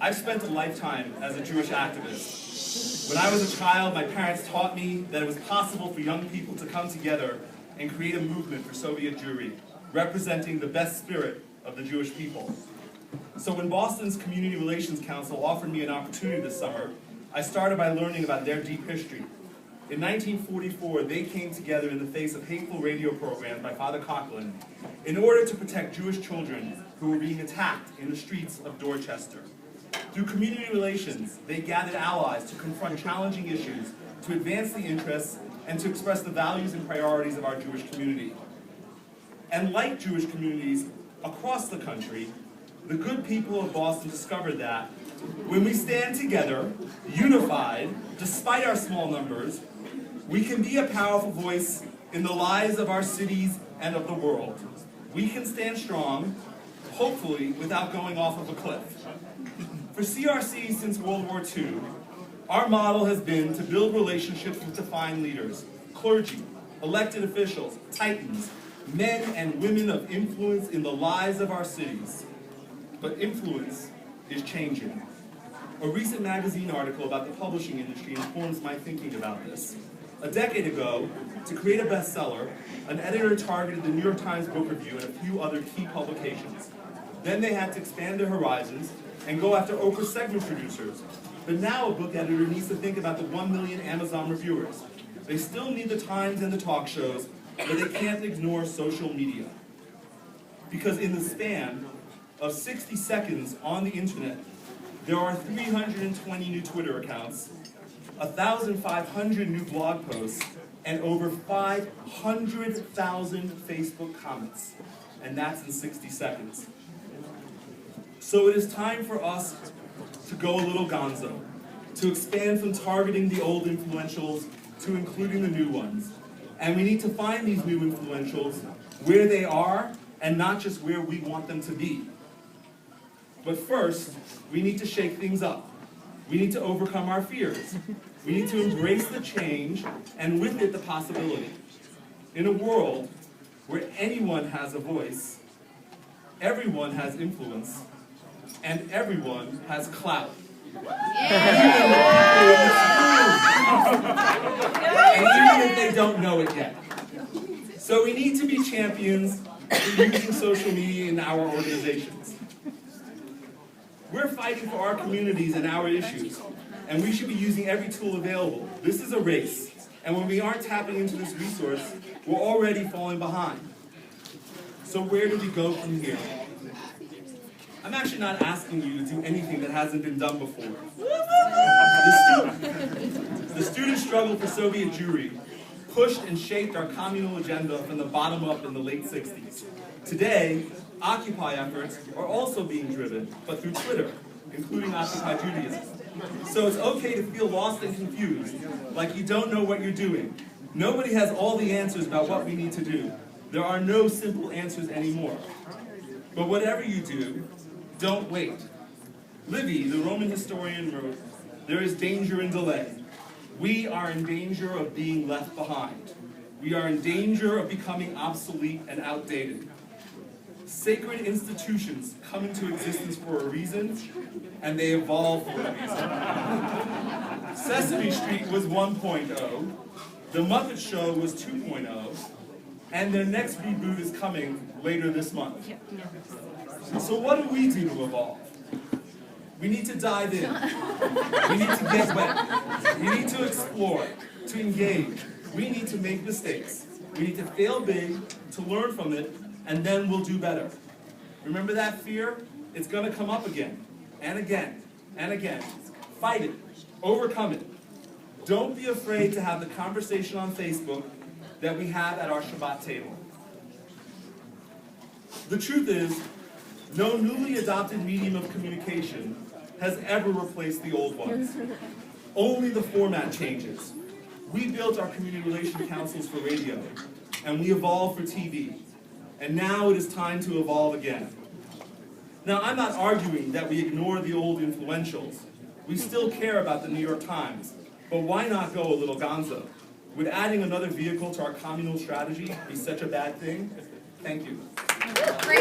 I've spent a lifetime as a Jewish activist. When I was a child, my parents taught me that it was possible for young people to come together and create a movement for Soviet Jewry, representing the best spirit of the Jewish people. So when Boston's Community Relations Council offered me an opportunity this summer, I started by learning about their deep history. In 1944, they came together in the face of hateful radio programs by Father Coughlin in order to protect Jewish children who were being attacked in the streets of Dorchester. Through community relations, they gathered allies to confront challenging issues, to advance the interests, and to express the values and priorities of our Jewish community. And like Jewish communities across the country, the good people of Boston discovered that when we stand together, unified, despite our small numbers, we can be a powerful voice in the lives of our cities and of the world. We can stand strong, hopefully without going off of a cliff. For CRC since World War II, our model has been to build relationships with defined leaders, clergy, elected officials, titans, men and women of influence in the lives of our cities. But influence is changing. A recent magazine article about the publishing industry informs my thinking about this. A decade ago, to create a bestseller, an editor targeted the New York Times Book Review and a few other key publications. Then they had to expand their horizons and go after Oprah segment producers. But now a book editor needs to think about the 1 million Amazon reviewers. They still need the Times and the talk shows, but they can't ignore social media. Because in the span of 60 seconds on the internet, there are 320 new Twitter accounts, 1,500 new blog posts, and over 500,000 Facebook comments. And that's in 60 seconds. So it is time for us to go a little Gonzo, to expand from targeting the old influentials to including the new ones. And we need to find these new influentials where they are and not just where we want them to be. But first, we need to shake things up. We need to overcome our fears. We need to embrace the change and with it the possibility. In a world where anyone has a voice, everyone has influence, and everyone has clout. And even if they don't know it yet. So we need to be champions in using social media in our organizations. We're fighting for our communities and our issues, and we should be using every tool available. This is a race, and when we aren't tapping into this resource, we're already falling behind. So where do we go from here? I'm actually not asking you to do anything that hasn't been done before. The student struggle for Soviet Jewry pushed and shaped our communal agenda from the bottom up in the late 60s. Today, Occupy efforts are also being driven, but through Twitter, including Occupy Judaism. So it's okay to feel lost and confused, like you don't know what you're doing. Nobody has all the answers about what we need to do. There are no simple answers anymore. But whatever you do, don't wait. Livy, the Roman historian, wrote, "There is danger in delay. We are in danger of being left behind. We are in danger of becoming obsolete and outdated. Sacred institutions come into existence for a reason, and they evolve for a reason." Sesame Street was 1.0, The Muppet Show was 2.0, and their next reboot is coming later this month. So what do we do to evolve? We need to dive in. We need to get wet. We need to explore, to engage. We need to make mistakes. We need to fail big, to learn from it, and then we'll do better. Remember that fear? It's going to come up again, and again, and again. Fight it. Overcome it. Don't be afraid to have the conversation on Facebook that we have at our Shabbat table. The truth is, no newly adopted medium of communication has ever replaced the old ones. Only the format changes. We built our community relation councils for radio, and we evolved for TV. And now it is time to evolve again. Now, I'm not arguing that we ignore the old influentials. We still care about the New York Times, but why not go a little Gonzo? Would adding another vehicle to our communal strategy be such a bad thing? Thank you. Great.